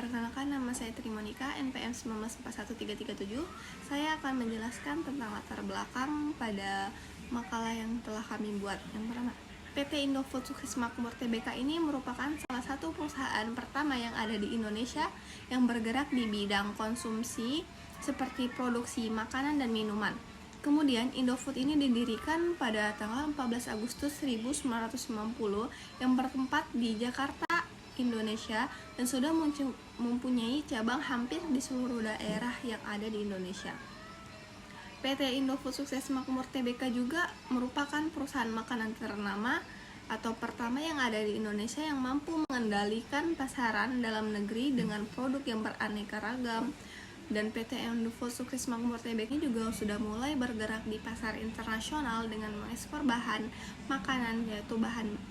Perkenalkan, nama saya Trimonika, NPM 1941337. Saya akan menjelaskan tentang latar belakang pada makalah yang telah kami buat. Yang pertama, PT Indofood Sukses Makmur Tbk ini merupakan salah satu perusahaan pertama yang ada di Indonesia yang bergerak di bidang konsumsi seperti produksi makanan dan minuman. Kemudian Indofood ini didirikan pada tanggal 14 Agustus 1990 yang bertempat di Jakarta, Indonesia, dan sudah mempunyai cabang hampir di seluruh daerah yang ada di Indonesia. PT Indofood Sukses Makmur Tbk juga merupakan perusahaan makanan ternama atau pertama yang ada di Indonesia yang mampu mengendalikan pasaran dalam negeri dengan produk yang beraneka ragam. Dan PT Indofood Sukses Makmur Tbk juga sudah mulai bergerak di pasar internasional dengan mengekspor bahan makanan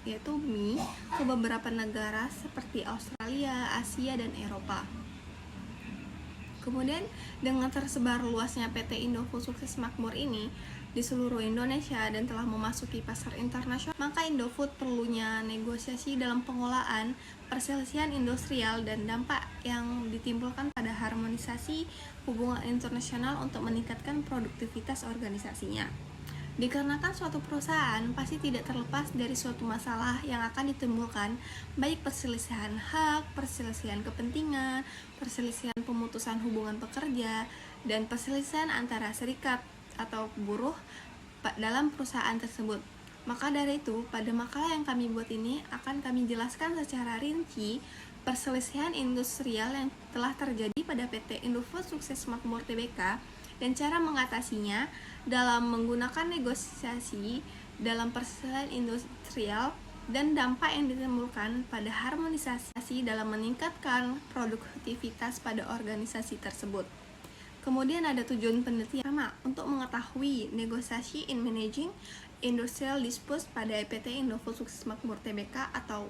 yaitu mie ke beberapa negara seperti Australia, Asia, dan Eropa. Kemudian dengan tersebar luasnya PT Indofood Sukses Makmur ini di seluruh Indonesia dan telah memasuki pasar internasional, maka Indofood perlunya negosiasi dalam pengolahan, perselisihan industrial, dan dampak yang ditimbulkan pada harmonisasi hubungan internasional untuk meningkatkan produktivitas organisasinya. Dikarenakan suatu perusahaan pasti tidak terlepas dari suatu masalah yang akan ditimbulkan, baik perselisihan hak, perselisihan kepentingan, perselisihan pemutusan hubungan pekerja, dan perselisihan antara serikat atau buruh dalam perusahaan tersebut. Maka dari itu, pada makalah yang kami buat ini akan kami jelaskan secara rinci perselisihan industrial yang telah terjadi pada PT Indofood Sukses Makmur Tbk dan cara mengatasinya dalam menggunakan negosiasi dalam perselisihan industrial dan dampak yang ditimbulkan pada harmonisasi dalam meningkatkan produktivitas pada organisasi tersebut. Kemudian ada tujuan penelitian pertama, untuk mengetahui negosiasi in managing industrial disputes pada PT Indofood Sukses Makmur Tbk atau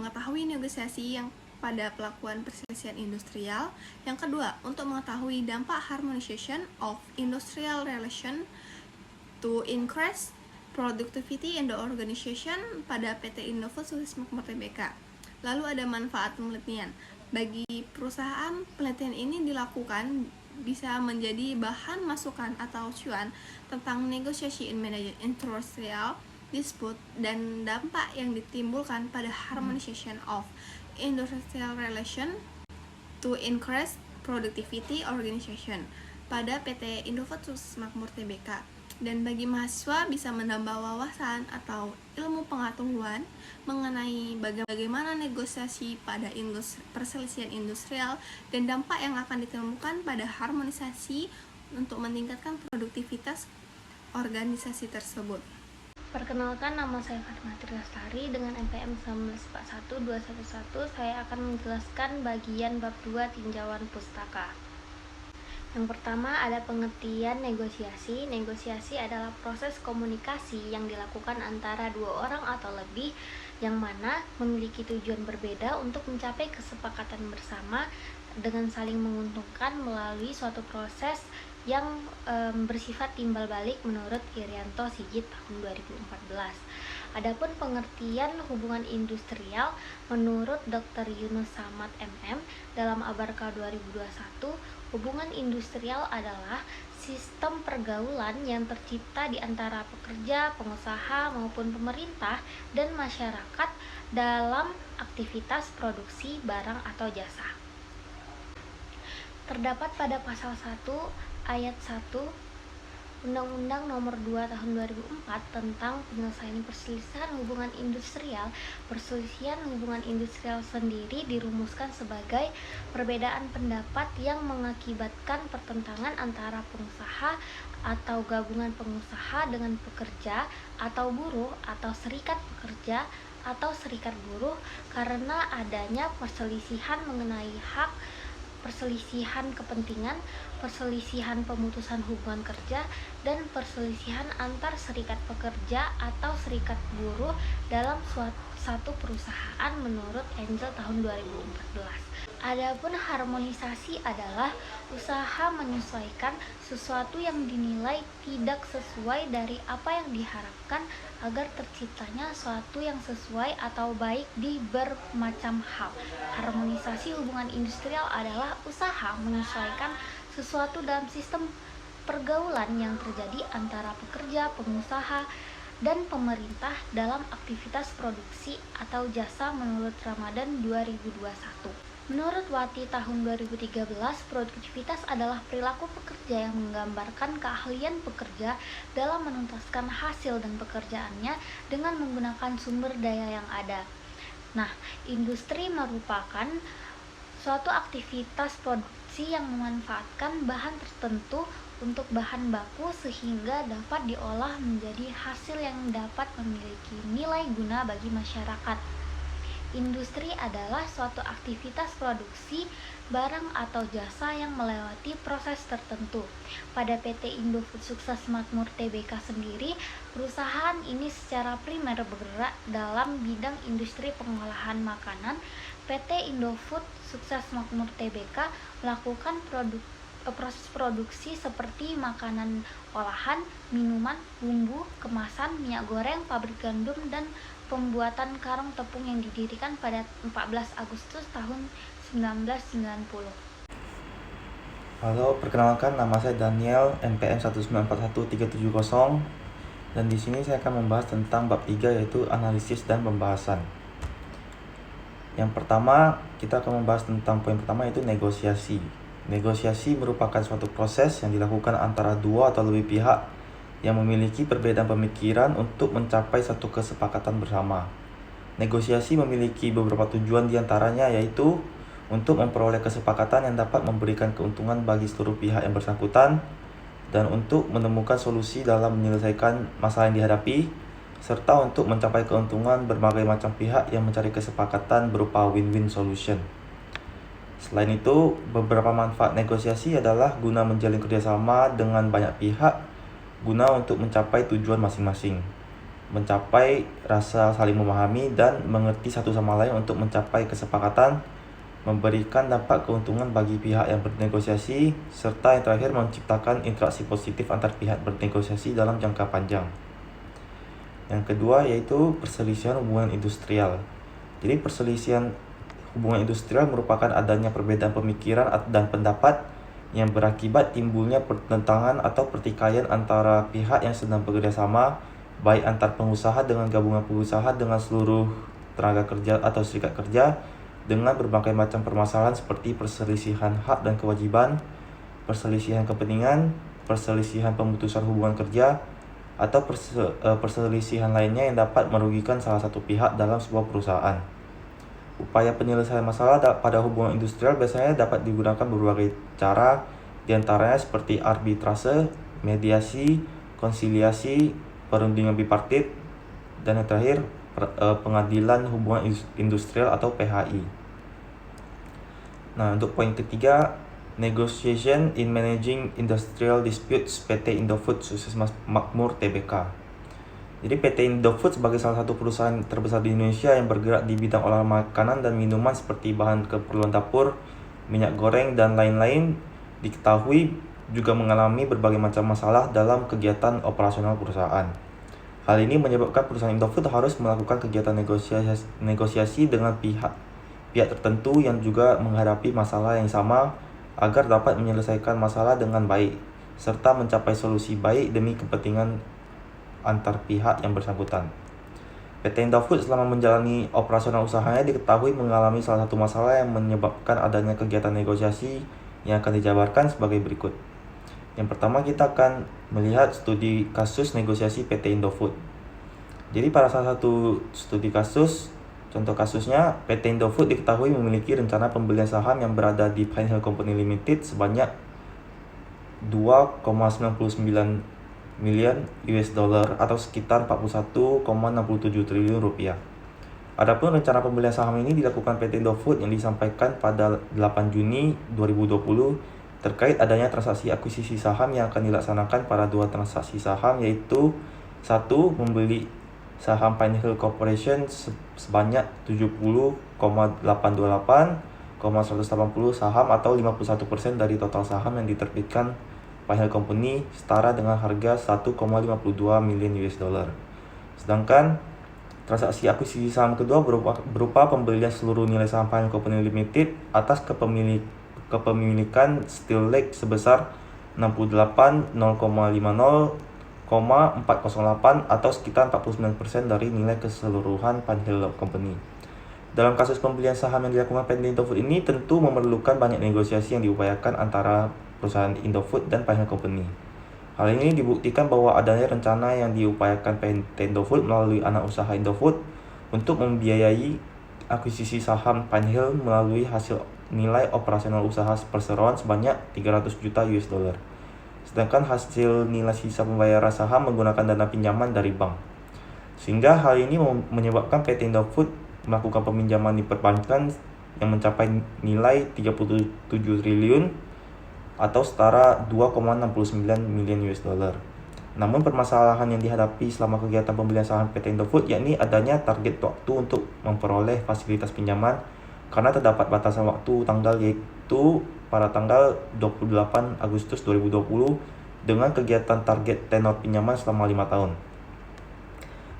mengetahui negosiasi yang pada pelakuan perselisihan industrial. Yang kedua, untuk mengetahui dampak harmonization of industrial relation to increase productivity in the organization pada PT Indofood Sukses Makmur Tbk. Lalu ada manfaat penelitian. Bagi perusahaan, penelitian ini dilakukan bisa menjadi bahan masukan atau acuan tentang negosiasi in managing industrial dispute dan dampak yang ditimbulkan pada harmonization of industrial relation to increase productivity organization pada PT Indofood Sukses Makmur Tbk. Dan bagi mahasiswa bisa menambah wawasan atau ilmu pengetahuan mengenai bagaimana negosiasi pada perselisihan industrial dan dampak yang akan ditemukan pada harmonisasi untuk meningkatkan produktivitas organisasi tersebut. Perkenalkan, nama saya Fatimah Lestari dengan NPM 1941211. Saya akan menjelaskan bagian bab 2 tinjauan pustaka. Yang pertama ada pengertian negosiasi. Negosiasi adalah proses komunikasi yang dilakukan antara dua orang atau lebih yang mana memiliki tujuan berbeda untuk mencapai kesepakatan bersama dengan saling menguntungkan melalui suatu proses yang bersifat timbal balik menurut Irianto Sigit tahun 2014. Adapun pengertian hubungan industrial menurut Dr. Yunus Samad MM dalam Abarka 2021, hubungan industrial adalah sistem pergaulan yang tercipta di antara pekerja, pengusaha maupun pemerintah dan masyarakat dalam aktivitas produksi barang atau jasa. Terdapat pada pasal 1 ayat 1 Undang-Undang Nomor 2 Tahun 2004 tentang penyelesaian perselisihan hubungan industrial. Perselisihan hubungan industrial sendiri dirumuskan sebagai perbedaan pendapat yang mengakibatkan pertentangan antara pengusaha atau gabungan pengusaha dengan pekerja atau buruh atau serikat pekerja atau serikat buruh karena adanya perselisihan mengenai hak, perselisihan kepentingan, perselisihan pemutusan hubungan kerja, dan perselisihan antar serikat pekerja atau serikat buruh dalam satu perusahaan menurut Angel tahun 2014. Adapun harmonisasi adalah usaha menyesuaikan sesuatu yang dinilai tidak sesuai dari apa yang diharapkan agar terciptanya suatu yang sesuai atau baik di bermacam hal. Harmonisasi hubungan industrial adalah usaha menyesuaikan sesuatu dalam sistem pergaulan yang terjadi antara pekerja, pengusaha, dan pemerintah dalam aktivitas produksi atau jasa menurut Ramadan 2021. Menurut Wati tahun 2013, produktivitas adalah perilaku pekerja yang menggambarkan keahlian pekerja dalam menuntaskan hasil dan pekerjaannya dengan menggunakan sumber daya yang ada. Nah, industri merupakan suatu aktivitas produksi yang memanfaatkan bahan tertentu untuk bahan baku sehingga dapat diolah menjadi hasil yang dapat memiliki nilai guna bagi masyarakat. Industri adalah suatu aktivitas produksi barang atau jasa yang melewati proses tertentu. Pada PT Indofood Sukses Makmur Tbk sendiri, perusahaan ini secara primer bergerak dalam bidang industri pengolahan makanan. PT Indofood Sukses Makmur Tbk melakukan proses produksi seperti makanan olahan, minuman, bumbu, kemasan, minyak goreng, pabrik gandum, dan pembuatan karung tepung yang didirikan pada 14 Agustus tahun 1990. Halo, perkenalkan nama saya Daniel, NPM 1941370, dan di sini saya akan membahas tentang bab 3 yaitu analisis dan pembahasan. Yang pertama, kita akan membahas tentang poin pertama yaitu negosiasi. Negosiasi merupakan suatu proses yang dilakukan antara dua atau lebih pihak yang memiliki perbedaan pemikiran untuk mencapai satu kesepakatan bersama. Negosiasi memiliki beberapa tujuan diantaranya yaitu untuk memperoleh kesepakatan yang dapat memberikan keuntungan bagi seluruh pihak yang bersangkutan dan untuk menemukan solusi dalam menyelesaikan masalah yang dihadapi serta untuk mencapai keuntungan berbagai macam pihak yang mencari kesepakatan berupa win-win solution. Selain itu, beberapa manfaat negosiasi adalah guna menjalin kerjasama dengan banyak pihak guna untuk mencapai tujuan masing-masing, mencapai rasa saling memahami dan mengerti satu sama lain untuk mencapai kesepakatan, memberikan dampak keuntungan bagi pihak yang bernegosiasi, serta yang terakhir menciptakan interaksi positif antar pihak bernegosiasi dalam jangka panjang. Yang kedua yaitu perselisihan hubungan industrial. Jadi perselisihan hubungan industrial merupakan adanya perbedaan pemikiran dan pendapat yang berakibat timbulnya pertentangan atau pertikaian antara pihak yang sedang bekerja sama, baik antar pengusaha dengan gabungan pengusaha dengan seluruh tenaga kerja atau serikat kerja, dengan berbagai macam permasalahan seperti perselisihan hak dan kewajiban, perselisihan kepentingan, perselisihan pemutusan hubungan kerja, atau perselisihan lainnya yang dapat merugikan salah satu pihak dalam sebuah perusahaan. Upaya penyelesaian masalah pada hubungan industrial biasanya dapat digunakan berbagai cara, diantaranya seperti arbitrase, mediasi, konsiliasi, perundingan bipartit, dan yang terakhir pengadilan hubungan industrial atau PHI. Nah, untuk poin ketiga, negotiation in managing industrial disputes PT Indofood Sukses Makmur Tbk. Jadi PT Indofood sebagai salah satu perusahaan terbesar di Indonesia yang bergerak di bidang olahan makanan dan minuman seperti bahan keperluan dapur, minyak goreng, dan lain-lain, diketahui juga mengalami berbagai macam masalah dalam kegiatan operasional perusahaan. Hal ini menyebabkan perusahaan Indofood harus melakukan kegiatan negosiasi dengan pihak tertentu yang juga menghadapi masalah yang sama agar dapat menyelesaikan masalah dengan baik serta mencapai solusi baik demi kepentingan antar pihak yang bersangkutan. PT Indofood selama menjalani operasional usahanya diketahui mengalami salah satu masalah yang menyebabkan adanya kegiatan negosiasi yang akan dijabarkan sebagai berikut. Yang pertama, kita akan melihat studi kasus negosiasi PT Indofood. Jadi pada salah satu studi kasus, contoh kasusnya, PT Indofood diketahui memiliki rencana pembelian saham yang berada di Pine Hill Company Limited sebanyak 2,99 miliar US dollar atau sekitar 41,67 triliun rupiah. Adapun rencana pembelian saham ini dilakukan PT Indofood yang disampaikan pada 8 Juni 2020 terkait adanya transaksi akuisisi saham yang akan dilaksanakan pada dua transaksi saham, yaitu satu, membeli saham Pine Hill Corporation sebanyak 70,828 saham atau 51% dari total saham yang diterbitkan Pinehill Company, setara dengan harga 1,52 miliar US dollar. Sedangkan transaksi akuisisi saham kedua berupa pembelian seluruh nilai saham Pinehill Company Limited atas kepemilikan Still Lake sebesar 68,50,408 atau sekitar 49% dari nilai keseluruhan Pinehill Company. Dalam kasus pembelian saham yang dilakukan PT Indofood ini tentu memerlukan banyak negosiasi yang diupayakan antara perusahaan Indofood dan Pinehill Company. Hal ini dibuktikan bahwa adanya rencana yang diupayakan PT Indofood melalui anak usaha Indofood untuk membiayai akuisisi saham Pinehill melalui hasil nilai operasional usaha perseroan sebanyak 300 juta US dollar. Sedangkan hasil nilai sisa pembayaran saham menggunakan dana pinjaman dari bank. Sehingga hal ini menyebabkan PT Indofood melakukan peminjaman di perbankan yang mencapai nilai 37 triliun atau setara 2,69 miliar US dollar. Namun permasalahan yang dihadapi selama kegiatan pembelian saham PT Indofood yakni adanya target waktu untuk memperoleh fasilitas pinjaman karena terdapat batasan waktu tanggal yaitu pada tanggal 28 Agustus 2020 dengan kegiatan target tenor pinjaman selama 5 tahun.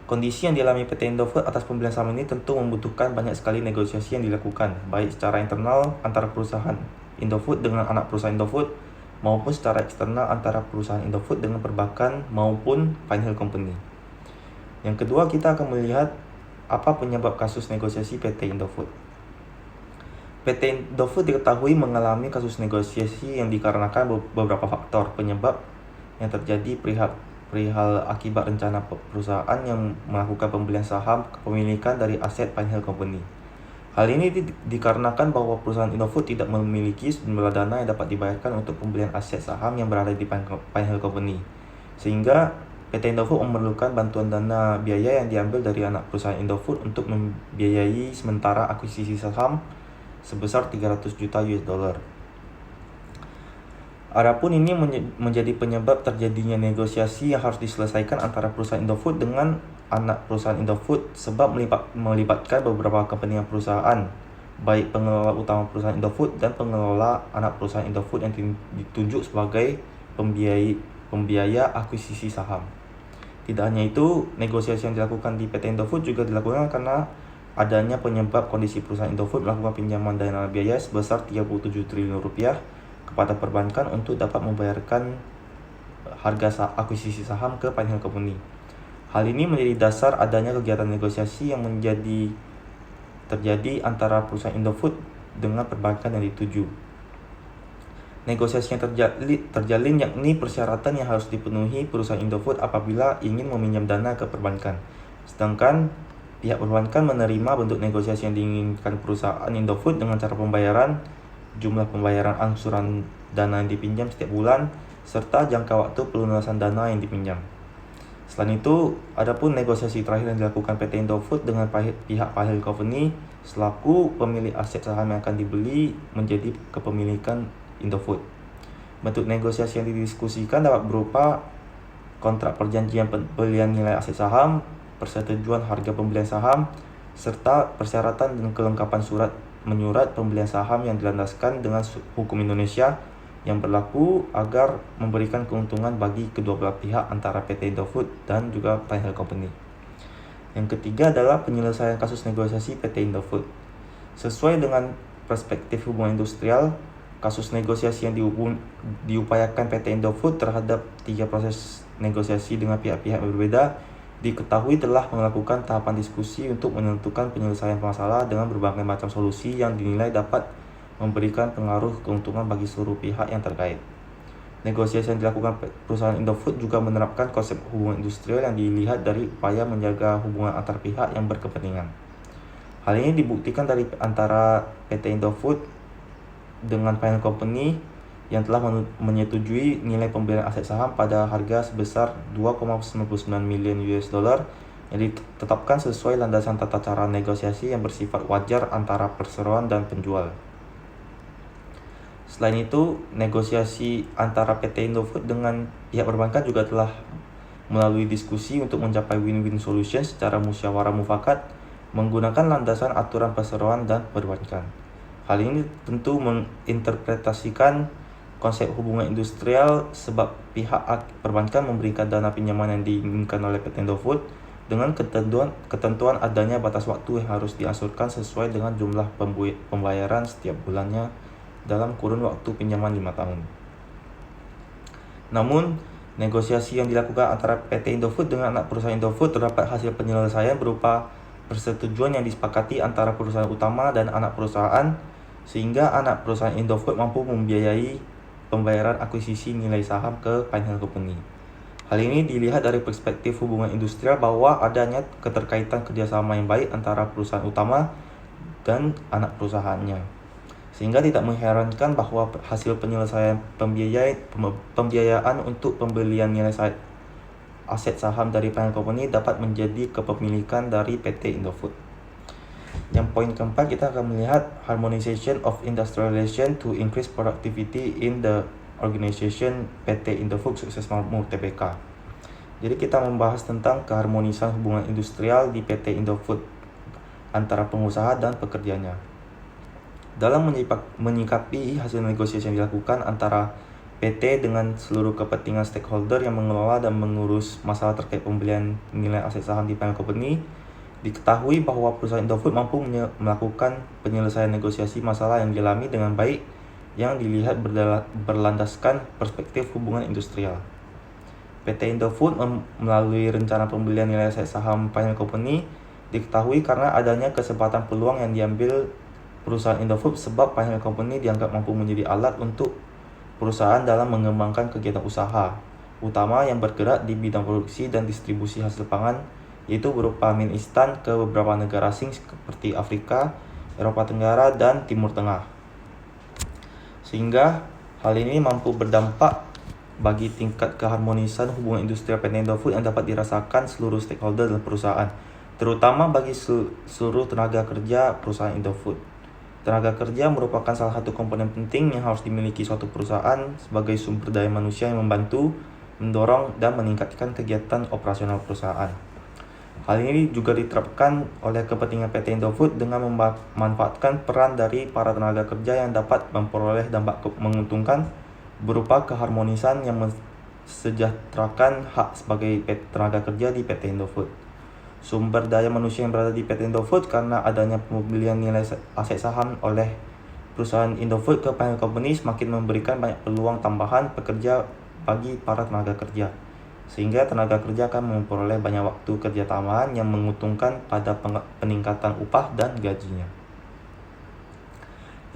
Kondisi yang dialami PT Indofood atas pembelian saham ini tentu membutuhkan banyak sekali negosiasi yang dilakukan, baik secara internal antara perusahaan Indofood dengan anak perusahaan Indofood, maupun secara eksternal antara perusahaan Indofood dengan perbankan maupun Pinehill Company. Yang kedua, kita akan melihat apa penyebab kasus negosiasi PT Indofood. PT Indofood diketahui mengalami kasus negosiasi yang dikarenakan beberapa faktor penyebab yang terjadi perihal akibat rencana perusahaan yang melakukan pembelian saham kepemilikan dari aset Pinehill Company. Hal ini dikarenakan bahwa perusahaan Indofood tidak memiliki sejumlah dana yang dapat dibayarkan untuk pembelian aset saham yang berada di Pinehill Company. Sehingga PT Indofood memerlukan bantuan dana biaya yang diambil dari anak perusahaan Indofood untuk membiayai sementara akuisisi saham sebesar 300 juta US dollar. Adapun ini menjadi penyebab terjadinya negosiasi yang harus diselesaikan antara perusahaan Indofood dengan anak perusahaan Indofood sebab melibatkan beberapa kepentingan perusahaan, baik pengelola utama perusahaan Indofood dan pengelola anak perusahaan Indofood yang ditunjuk sebagai pembiaya akuisisi saham. Tidak hanya itu, negosiasi yang dilakukan di PT Indofood juga dilakukan karena adanya penyebab kondisi perusahaan Indofood melakukan pinjaman dana biaya sebesar 37 triliun rupiah kepada perbankan untuk dapat membayarkan harga akuisisi saham ke Pinehill Company. Hal ini menjadi dasar adanya kegiatan negosiasi yang terjadi antara perusahaan Indofood dengan perbankan yang dituju. Negosiasi yang terjalin yakni persyaratan yang harus dipenuhi perusahaan Indofood apabila ingin meminjam dana ke perbankan. Sedangkan pihak perbankan menerima bentuk negosiasi yang diinginkan perusahaan Indofood dengan cara pembayaran, jumlah pembayaran angsuran dana yang dipinjam setiap bulan, serta jangka waktu pelunasan dana yang dipinjam. Selain itu, adapun negosiasi terakhir yang dilakukan PT Indofood dengan pihak Pinehill Company selaku pemilik aset saham yang akan dibeli menjadi kepemilikan Indofood. Bentuk negosiasi yang didiskusikan dapat berupa kontrak perjanjian pembelian nilai aset saham, persetujuan harga pembelian saham, serta persyaratan dan kelengkapan surat menyurat pembelian saham yang dilandaskan dengan hukum Indonesia yang berlaku agar memberikan keuntungan bagi kedua belah pihak antara PT Indofood dan juga Pinehill Company. Yang ketiga adalah penyelesaian kasus negosiasi PT Indofood. Sesuai dengan perspektif hubungan industrial, kasus negosiasi yang diupayakan PT Indofood terhadap 3 proses negosiasi dengan pihak-pihak berbeda diketahui telah melakukan tahapan diskusi untuk menentukan penyelesaian masalah dengan berbagai macam solusi yang dinilai dapat memberikan pengaruh keuntungan bagi seluruh pihak yang terkait. Negosiasi yang dilakukan perusahaan Indofood juga menerapkan konsep hubungan industrial yang dilihat dari upaya menjaga hubungan antar pihak yang berkepentingan. Hal ini dibuktikan dari antara PT Indofood dengan Pinehill Company yang telah menyetujui nilai pembelian aset saham pada harga sebesar 2,99 miliar US dollar yang ditetapkan sesuai landasan tata cara negosiasi yang bersifat wajar antara perseroan dan penjual. Selain itu, negosiasi antara PT Indofood dengan pihak perbankan juga telah melalui diskusi untuk mencapai win-win solution secara musyawarah mufakat menggunakan landasan aturan perseroan dan perbankan. Hal ini tentu menginterpretasikan konsep hubungan industrial sebab pihak perbankan memberikan dana pinjaman yang diinginkan oleh PT Indofood dengan ketentuan adanya batas waktu yang harus diasurkan sesuai dengan jumlah pembayaran setiap bulannya dalam kurun waktu pinjaman 5 tahun. Namun, negosiasi yang dilakukan antara PT Indofood dengan anak perusahaan Indofood terdapat hasil penyelesaian berupa persetujuan yang disepakati antara perusahaan utama dan anak perusahaan sehingga anak perusahaan Indofood mampu membiayai pembayaran akuisisi nilai saham ke parent company. Hal ini dilihat dari perspektif hubungan industrial bahwa adanya keterkaitan kerjasama yang baik antara perusahaan utama dan anak perusahaannya. Sehingga tidak mengherankan bahwa hasil penyelesaian pembiayaan untuk pembelian nilai aset saham dari parent company dapat menjadi kepemilikan dari PT Indofood. Yang poin keempat, kita akan melihat harmonization of industrial relation to increase productivity in the organization PT Indofood Sukses Makmur Tbk. Jadi kita membahas tentang keharmonisan hubungan industrial di PT Indofood antara pengusaha dan pekerjanya. Dalam menyikapi hasil negosiasi yang dilakukan antara PT dengan seluruh kepentingan stakeholder yang mengelola dan mengurus masalah terkait pembelian nilai aset saham di parent company, diketahui bahwa perusahaan Indofood mampu melakukan penyelesaian negosiasi masalah yang dialami dengan baik yang dilihat berlandaskan perspektif hubungan industrial. PT Indofood melalui rencana pembelian nilai aset saham parent company diketahui karena adanya kesempatan peluang yang diambil perusahaan Indofood sebab parent company dianggap mampu menjadi alat untuk perusahaan dalam mengembangkan kegiatan usaha utama yang bergerak di bidang produksi dan distribusi hasil pangan, yaitu berupa mie instan ke beberapa negara asing seperti Afrika, Eropa Tenggara, dan Timur Tengah. Sehingga hal ini mampu berdampak bagi tingkat keharmonisan hubungan industrial PT Indofood yang dapat dirasakan seluruh stakeholder dalam perusahaan, terutama bagi seluruh tenaga kerja perusahaan Indofood. Tenaga kerja merupakan salah satu komponen penting yang harus dimiliki suatu perusahaan sebagai sumber daya manusia yang membantu, mendorong, dan meningkatkan kegiatan operasional perusahaan. Hal ini juga diterapkan oleh kepentingan PT Indofood dengan memanfaatkan peran dari para tenaga kerja yang dapat memperoleh dampak menguntungkan berupa keharmonisan yang mensejahterakan hak sebagai tenaga kerja di PT Indofood. Sumber daya manusia yang berada di PT Indofood karena adanya pembelian nilai aset saham oleh perusahaan Indofood ke parent company semakin memberikan banyak peluang tambahan pekerja bagi para tenaga kerja, sehingga tenaga kerja akan memperoleh banyak waktu kerja tambahan yang menguntungkan pada peningkatan upah dan gajinya.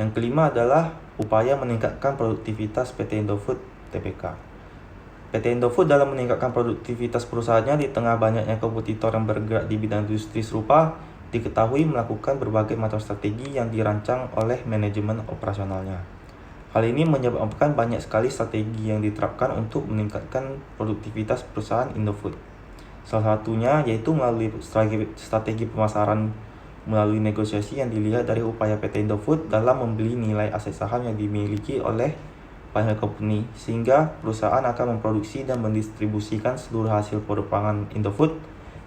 Yang kelima adalah upaya meningkatkan produktivitas PT Indofood Tbk. PT Indofood dalam meningkatkan produktivitas perusahaannya di tengah banyaknya kompetitor yang bergerak di bidang industri serupa, diketahui melakukan berbagai macam strategi yang dirancang oleh manajemen operasionalnya. Hal ini menyebabkan banyak sekali strategi yang diterapkan untuk meningkatkan produktivitas perusahaan Indofood. Salah satunya yaitu melalui strategi pemasaran melalui negosiasi yang dilihat dari upaya PT Indofood dalam membeli nilai aset saham yang dimiliki oleh parent company, sehingga perusahaan akan memproduksi dan mendistribusikan seluruh hasil produk pangan Indofood,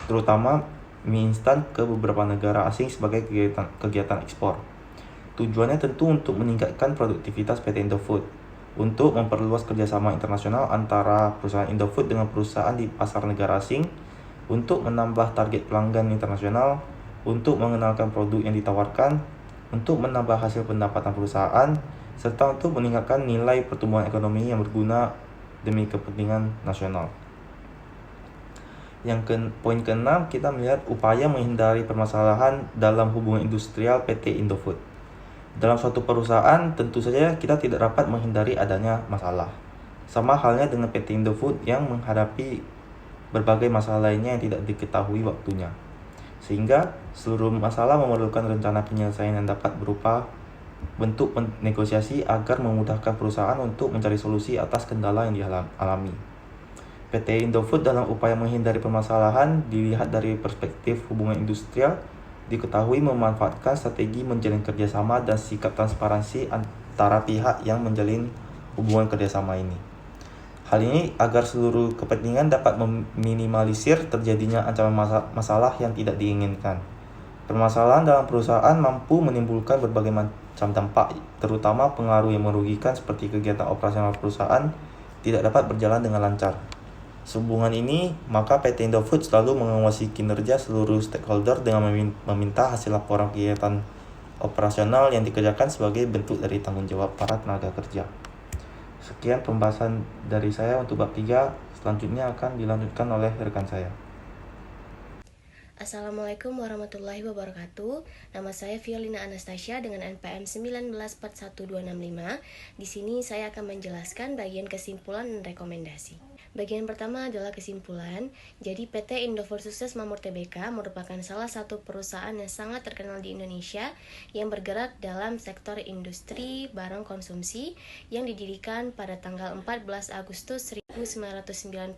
terutama mie instan, ke beberapa negara asing sebagai kegiatan ekspor. Tujuannya tentu untuk meningkatkan produktivitas PT Indofood, untuk memperluas kerjasama internasional antara perusahaan Indofood dengan perusahaan di pasar negara asing, untuk menambah target pelanggan internasional, untuk mengenalkan produk yang ditawarkan, untuk menambah hasil pendapatan perusahaan, serta untuk meningkatkan nilai pertumbuhan ekonomi yang berguna demi kepentingan nasional. Poin ke-6, kita melihat upaya menghindari permasalahan dalam hubungan industrial PT Indofood. Dalam suatu perusahaan, tentu saja kita tidak dapat menghindari adanya masalah. Sama halnya dengan PT Indofood yang menghadapi berbagai masalah lainnya yang tidak diketahui waktunya. Sehingga seluruh masalah memerlukan rencana penyelesaian yang dapat berupa bentuk negosiasi agar memudahkan perusahaan untuk mencari solusi atas kendala yang dialami. PT Indofood dalam upaya menghindari permasalahan dilihat dari perspektif hubungan industrial, diketahui memanfaatkan strategi menjalin kerjasama dan sikap transparansi antara pihak yang menjalin hubungan kerjasama ini. Hal ini agar seluruh kepentingan dapat meminimalisir terjadinya ancaman masalah yang tidak diinginkan. Permasalahan dalam perusahaan mampu menimbulkan berbagai macam dampak, terutama pengaruh yang merugikan seperti kegiatan operasional perusahaan tidak dapat berjalan dengan lancar. Sehubungan ini, maka PT Indofood selalu mengawasi kinerja seluruh stakeholder dengan meminta hasil laporan kegiatan operasional yang dikerjakan sebagai bentuk dari tanggung jawab para tenaga kerja. Sekian pembahasan dari saya untuk bab 3, selanjutnya akan dilanjutkan oleh rekan saya. Assalamualaikum warahmatullahi wabarakatuh. Nama saya Violina Anastasia dengan NPM 1941265. Di sini saya akan menjelaskan bagian kesimpulan dan rekomendasi. Bagian pertama adalah kesimpulan. Jadi PT Indofood Sukses Makmur Tbk merupakan salah satu perusahaan yang sangat terkenal di Indonesia yang bergerak dalam sektor industri barang konsumsi yang didirikan pada tanggal 14 Agustus 1990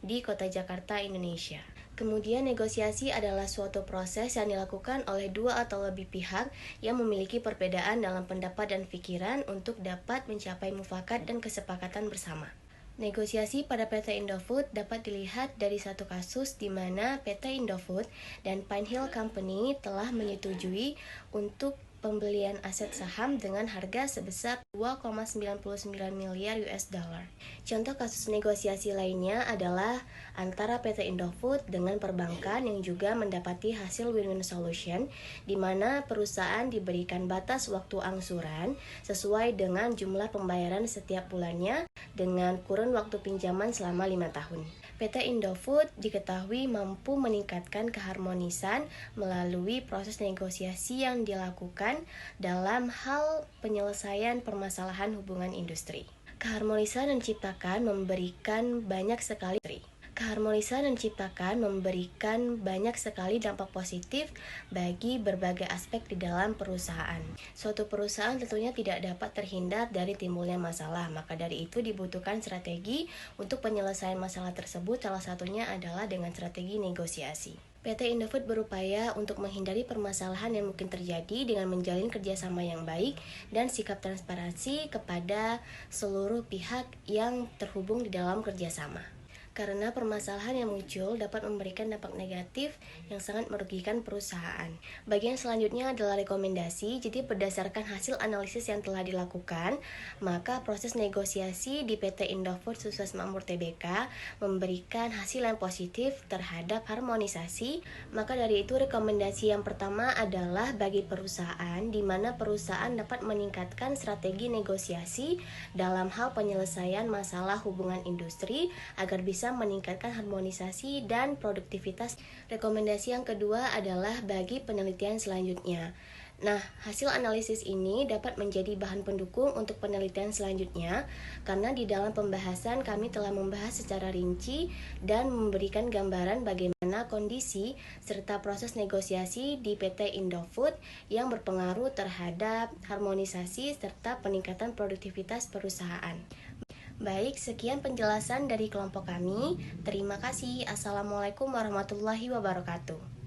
di Kota Jakarta, Indonesia. Kemudian negosiasi adalah suatu proses yang dilakukan oleh dua atau lebih pihak yang memiliki perbedaan dalam pendapat dan pikiran untuk dapat mencapai mufakat dan kesepakatan bersama. Negosiasi pada PT Indofood dapat dilihat dari satu kasus di mana PT Indofood dan Pinehill Company telah menyetujui untuk pembelian aset saham dengan harga sebesar 2,99 miliar US dollar. Contoh kasus negosiasi lainnya adalah antara PT Indofood dengan perbankan yang juga mendapati hasil win-win solution di mana perusahaan diberikan batas waktu angsuran sesuai dengan jumlah pembayaran setiap bulannya dengan kurun waktu pinjaman selama 5 tahun. PT Indofood diketahui mampu meningkatkan keharmonisan melalui proses negosiasi yang dilakukan dalam hal penyelesaian permasalahan hubungan industri. Keharmonisan menciptakan memberikan banyak sekali dampak positif bagi berbagai aspek di dalam perusahaan. Suatu perusahaan tentunya tidak dapat terhindar dari timbulnya masalah, maka dari itu dibutuhkan strategi untuk penyelesaian masalah tersebut, salah satunya adalah dengan strategi negosiasi. PT Indofood berupaya untuk menghindari permasalahan yang mungkin terjadi dengan menjalin kerjasama yang baik dan sikap transparansi kepada seluruh pihak yang terhubung di dalam kerjasama. Karena permasalahan yang muncul dapat memberikan dampak negatif yang sangat merugikan perusahaan. Bagian selanjutnya adalah rekomendasi. Jadi berdasarkan hasil analisis yang telah dilakukan, maka proses negosiasi di PT Indofood Sukses Makmur Tbk memberikan hasil yang positif terhadap harmonisasi. Maka dari itu rekomendasi yang pertama adalah bagi perusahaan, di mana perusahaan dapat meningkatkan strategi negosiasi dalam hal penyelesaian masalah hubungan industri agar bisa meningkatkan harmonisasi dan produktivitas. Rekomendasi yang kedua adalah bagi penelitian selanjutnya. Nah, hasil analisis ini dapat menjadi bahan pendukung untuk penelitian selanjutnya karena di dalam pembahasan kami telah membahas secara rinci dan memberikan gambaran bagaimana kondisi serta proses negosiasi di PT Indofood yang berpengaruh terhadap harmonisasi serta peningkatan produktivitas perusahaan. Baik, sekian penjelasan dari kelompok kami. Terima kasih. Assalamualaikum warahmatullahi wabarakatuh.